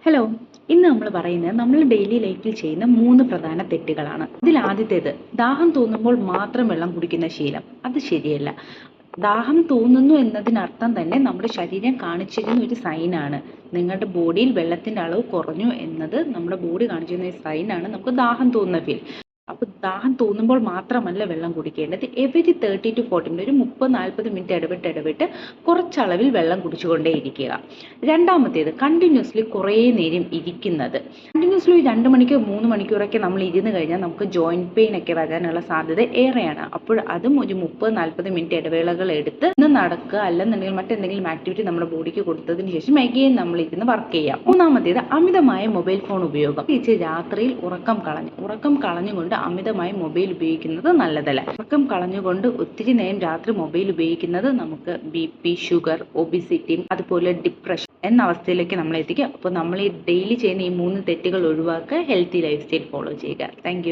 Hello, ഇന്ന് നമ്മൾ പറയുന്നത് നമ്മൾ ഡെയിലി ലൈഫിൽ ചെയ്യുന്ന 3 പ്രധാന തെറ്റുകളാണ്. ഇതിൽ ആദ്യത്തേത് ദാഹം തോന്നുമ്പോൾ മാത്രം വെള്ളം കുടിക്കുന്ന ശീലം. അത് ശരിയല്ല. ദാഹം തോന്നുന്നു എന്നതിനർത്ഥം തന്നെ നമ്മുടെ ശരീരം കാണിച്ചിരുന്ന ഒരു സൈനാണ്. നിങ്ങളുടെ ബോഡിയിൽ വെള്ളത്തിന്റെ അളവ് കുറഞ്ഞു എന്നത് നമ്മുടെ ബോഡി കാണിച്ചിരുന്ന ഒരു സൈനാണ് നമുക്ക് ദാഹം തോന്നുന്ന ഫീൽ. അപ്പോൾ ദാഹം തോന്നുമ്പോൾ മാത്രമല്ല വെള്ളം കുടിക്കേണ്ടത്. എവരി 30 to 40 മിനിറ്റ്, ഒരു 30-40 മിനിറ്റ് ഇടവിട്ട് കുറച്ചളവിൽ വെള്ളം കുടിച്ചുകൊണ്ടേയിരിക്കുക. രണ്ടാമത്തേത് കണ്ടിന്യൂസ്ലി കുറേ നേരം ഇരിക്കുന്നത്. കണ്ടിന്യൂസ്ലി 2 മണിക്കൂർ 3 മണിക്കൂറൊക്കെ നമ്മൾ ഇരുന്ന് കഴിഞ്ഞാൽ നമുക്ക് ജോയിന്റ് പെയിൻ ഒക്കെ വരാനുള്ള സാധ്യത ഏറെയാണ്. അപ്പോൾ അതും ഒരു 30-40 മിനിറ്റ് ഇടവേളകൾ എടുത്ത് ഇന്ന് നടക്കുക, അല്ലെന്നുണ്ടെങ്കിൽ മറ്റെന്തെങ്കിലും ആക്ടിവിറ്റി നമ്മുടെ ബോഡിക്ക് കൊടുത്തതിന് ശേഷം അഗെയിൻ നമ്മൾ ഇരുന്ന് വർക്ക് ചെയ്യാം. മൂന്നാമത്തേത് അമിതമായ മൊബൈൽ ഫോൺ ഉപയോഗം. പ്രത്യേകിച്ച് രാത്രിയിൽ ഉറക്കം കളഞ്ഞുകൊണ്ട് അമിതമായി മൊബൈൽ ഉപയോഗിക്കുന്നത് നല്ലതല്ല. ഉറക്കം കളഞ്ഞുകൊണ്ട് ഒത്തിരി നേരം രാത്രി മൊബൈൽ ഉപയോഗിക്കുന്നത് നമുക്ക് BP, ഷുഗർ, ഒബിസിറ്റി, അതുപോലെ ഡിപ്രഷൻ എന്ന അവസ്ഥയിലേക്ക് നമ്മൾ എത്തിക്കുക. അപ്പോൾ നമ്മൾ ഈ ഡെയിലി ചെയ്യുന്ന ഈ 3 തെറ്റുകൾ ഒഴിവാക്കുക, ഹെൽത്തി ലൈഫ് സ്റ്റൈൽ ഫോളോ ചെയ്യുക. താങ്ക്